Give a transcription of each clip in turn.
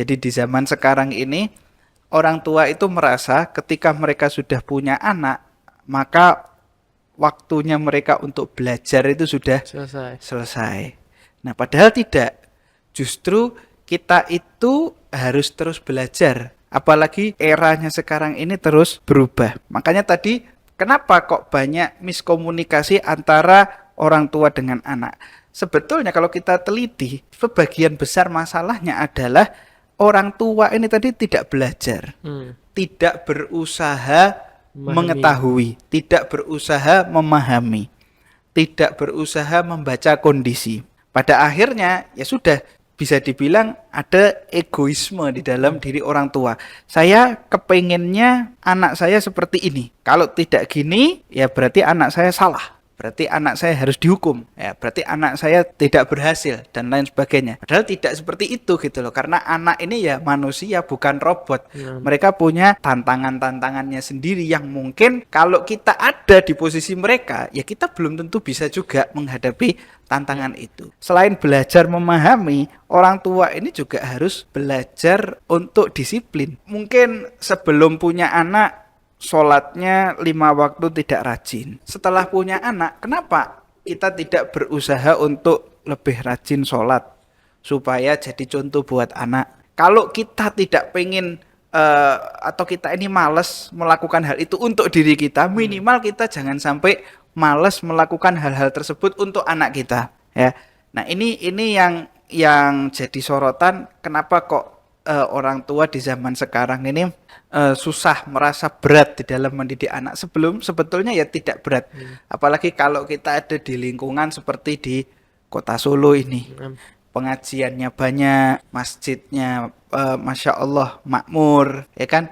Jadi di zaman sekarang ini orang tua itu merasa ketika mereka sudah punya anak, maka waktunya mereka untuk belajar itu sudah Selesai. selesai. Nah, padahal tidak. Justru kita itu harus terus belajar. Apalagi eranya sekarang ini terus berubah. Makanya tadi kenapa kok banyak miskomunikasi antara orang tua dengan anak? Sebetulnya kalau kita teliti, sebagian besar masalahnya adalah orang tua ini tadi tidak belajar, Hmm. tidak berusaha Memahami. mengetahui, tidak berusaha memahami, tidak berusaha membaca kondisi. Pada akhirnya ya sudah bisa dibilang ada egoisme di dalam diri orang tua. Saya kepengennya anak saya seperti ini. Kalau tidak gini, ya berarti anak saya salah. Berarti anak saya harus dihukum. Ya, berarti anak saya tidak berhasil dan lain sebagainya. Padahal tidak seperti itu gitu loh. Karena anak ini ya manusia bukan robot. Hmm. Mereka punya tantangan-tantangannya sendiri yang mungkin kalau kita ada di posisi mereka, ya kita belum tentu bisa juga menghadapi tantangan itu. Selain belajar memahami, orang tua ini juga harus belajar untuk disiplin. Mungkin sebelum punya anak, sholatnya 5 waktu tidak rajin. Setelah punya anak, kenapa kita tidak berusaha untuk lebih rajin sholat supaya jadi contoh buat anak? Kalau kita tidak pengen atau kita ini malas melakukan hal itu untuk diri kita, minimal kita jangan sampai malas melakukan hal-hal tersebut untuk anak kita, ya. Nah, ini yang jadi sorotan, kenapa kok orang tua di zaman sekarang ini susah, merasa berat di dalam mendidik anak. Sebetulnya ya tidak berat. Apalagi kalau kita ada di lingkungan seperti di Kota Solo ini. Hmm. Pengajiannya banyak, masjidnya Masya Allah makmur, ya kan.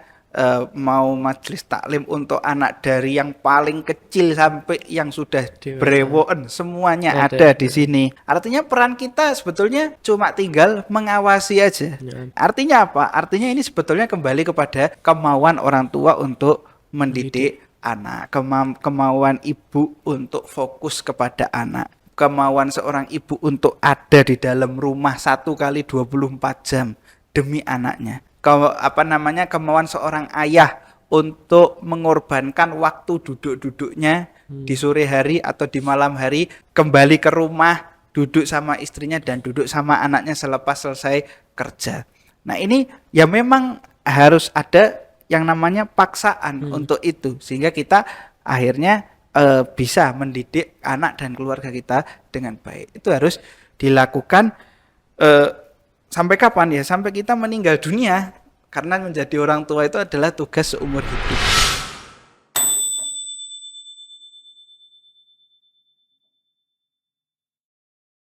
Mau majelis taklim untuk anak dari yang paling kecil sampai yang sudah Dewasa. brewoken, semuanya ada di sini. Artinya peran kita sebetulnya cuma tinggal mengawasi aja. Ya. Artinya apa? Artinya ini sebetulnya kembali kepada kemauan orang tua untuk mendidik anak, kemauan ibu untuk fokus kepada anak, kemauan seorang ibu untuk ada di dalam rumah 1 kali 24 jam demi anaknya. Kemauan seorang ayah untuk mengorbankan waktu duduk-duduknya di sore hari atau di malam hari, kembali ke rumah, duduk sama istrinya dan duduk sama anaknya selepas selesai kerja. Nah, ini ya memang harus ada yang namanya paksaan untuk itu, sehingga kita akhirnya bisa mendidik anak dan keluarga kita dengan baik. Itu harus dilakukan sampai kapan ya? Sampai kita meninggal dunia, karena menjadi orang tua itu adalah tugas seumur hidup.